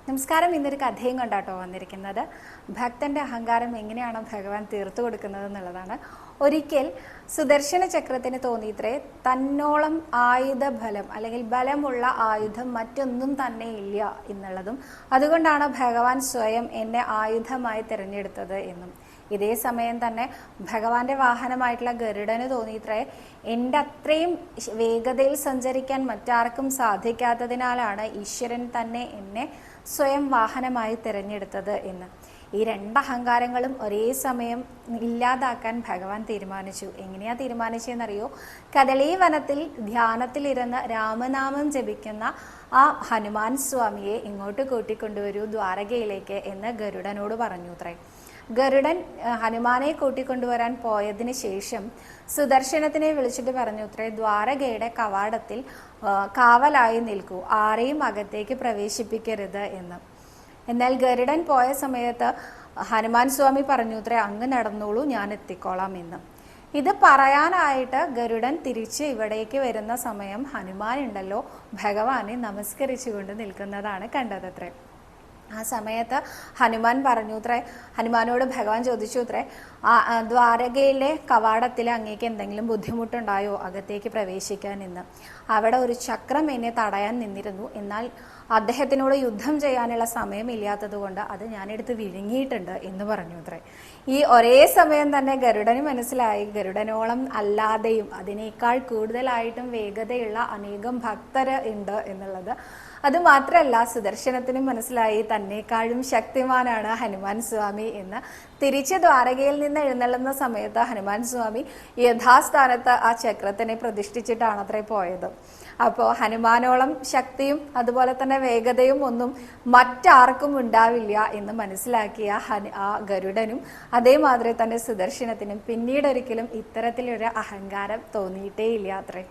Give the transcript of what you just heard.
നമസ്കാരം. ഇന്നൊരു കഥയും കൊണ്ടാട്ടോ വന്നിരിക്കുന്നത്. ഭക്തന്റെ അഹങ്കാരം എങ്ങനെയാണ് ഭഗവാൻ തീർത്തു കൊടുക്കുന്നത് എന്നുള്ളതാണ്. ഒരിക്കൽ സുദർശന ചക്രത്തിന് തോന്നിയിത്രേ തന്നോളം ആയുധബലം അല്ലെങ്കിൽ ബലമുള്ള ആയുധം മറ്റൊന്നും തന്നെ ഇല്ല എന്നുള്ളതും, അതുകൊണ്ടാണ് ഭഗവാൻ സ്വയം എന്നെ ആയുധമായി തിരഞ്ഞെടുത്തത് എന്നും. ഇതേ സമയം തന്നെ ഭഗവാന്റെ വാഹനമായിട്ടുള്ള ഗരുഡന് തോന്നിയിത്രേ എൻ്റെ അത്രയും വേഗതയിൽ സഞ്ചരിക്കാൻ മറ്റാർക്കും സാധിക്കാത്തതിനാലാണ് ഈശ്വരൻ തന്നെ എന്നെ സ്വയം വാഹനമായി തിരഞ്ഞെടുത്തത് എന്ന്. ഈ രണ്ടഹങ്കാരങ്ങളും ഒരേ സമയം ഇല്ലാതാക്കാൻ ഭഗവാൻ തീരുമാനിച്ചു. എങ്ങനെയാ തീരുമാനിച്ചതെന്നറിയോ? കദളീ വനത്തിൽ ധ്യാനത്തിലിരുന്ന് രാമനാമം ജപിക്കുന്ന ആ ഹനുമാൻ സ്വാമിയെ ഇങ്ങോട്ട് കൂട്ടിക്കൊണ്ടുവരൂ ദ്വാരകയിലേക്ക് എന്ന് ഗരുഡനോട് പറഞ്ഞു അത്രേ. ഗരുഡൻ ഹനുമാനെ കൂട്ടിക്കൊണ്ടുവരാൻ പോയതിന് ശേഷം സുദർശനത്തിനെ വിളിച്ചിട്ട് പറഞ്ഞു അത്രേ, ദ്വാരകയുടെ കവാടത്തിൽ കാവലായി നിൽക്കൂ, ആരെയും അകത്തേക്ക് പ്രവേശിപ്പിക്കരുത് എന്ന്. എന്നാൽ ഗരുഡൻ പോയ സമയത്ത് ഹനുമാൻ സ്വാമി പറഞ്ഞു അത്രേ, അങ്ങ് നടന്നോളൂ, ഞാൻ എത്തിക്കോളാം എന്ന്. ഇത് പറയാനായിട്ട് ഗരുഡൻ തിരിച്ച് ഇവിടേക്ക് വരുന്ന സമയം ഹനുമാൻ ഉണ്ടല്ലോ ഭഗവാനെ നമസ്കരിച്ചുകൊണ്ട് നിൽക്കുന്നതാണ് കണ്ടതത്രേ. ആ സമയത്ത് ഹനുമാൻ പറഞ്ഞു അത്രേ, ഹനുമാനോട് ഭഗവാൻ ചോദിച്ചു അത്രേ, ദ്വാരകയിലെ കവാടത്തിൽ അങ്ങേക്ക് എന്തെങ്കിലും ബുദ്ധിമുട്ടുണ്ടായോ അകത്തേക്ക് പ്രവേശിക്കാൻ എന്ന്. അവിടെ ഒരു ചക്രം എന്നെ തടയാൻ നിന്നിരുന്നു, എന്നാൽ അദ്ദേഹത്തിനോട് യുദ്ധം ചെയ്യാനുള്ള സമയമില്ലാത്തത് കൊണ്ട് അത് ഞാനെടുത്ത് വിഴുങ്ങിയിട്ടുണ്ട് എന്ന് പറഞ്ഞു അത്രേ. ഈ ഒരേ സമയം തന്നെ ഗരുഡന് മനസ്സിലായി ഗരുഡനോളം അല്ലാതെയും അതിനേക്കാൾ കൂടുതലായിട്ടും വേഗതയുള്ള അനേകം ഭക്തര് ഉണ്ട് എന്നുള്ളത്. അതുമാത്രമല്ല സുദർശനത്തിനും മനസ്സിലായി തന്നെക്കാളും ശക്തിമാനാണ് ഹനുമാൻ സ്വാമി എന്ന്. തിരിച്ച് ദ്വാരകയിൽ നിന്ന് എഴുന്നള്ളുന്ന സമയത്ത് ഹനുമാൻ സ്വാമി യഥാസ്ഥാനത്ത് ആ ചക്രത്തിനെ പ്രതിഷ്ഠിച്ചിട്ടാണ് അത്രേ പോയത്. അപ്പോൾ ഹനുമാനോളം ശക്തിയും അതുപോലെ തന്നെ വേഗതയും ഒന്നും മറ്റാർക്കും ഉണ്ടാവില്ല എന്ന് മനസ്സിലാക്കിയ ആ ഗരുഡനും അതേമാതിരി തന്നെ സുദർശനത്തിനും പിന്നീടൊരിക്കലും ഇത്തരത്തിലൊരു അഹങ്കാരം തോന്നിയിട്ടേ ഇല്ല അത്രേ.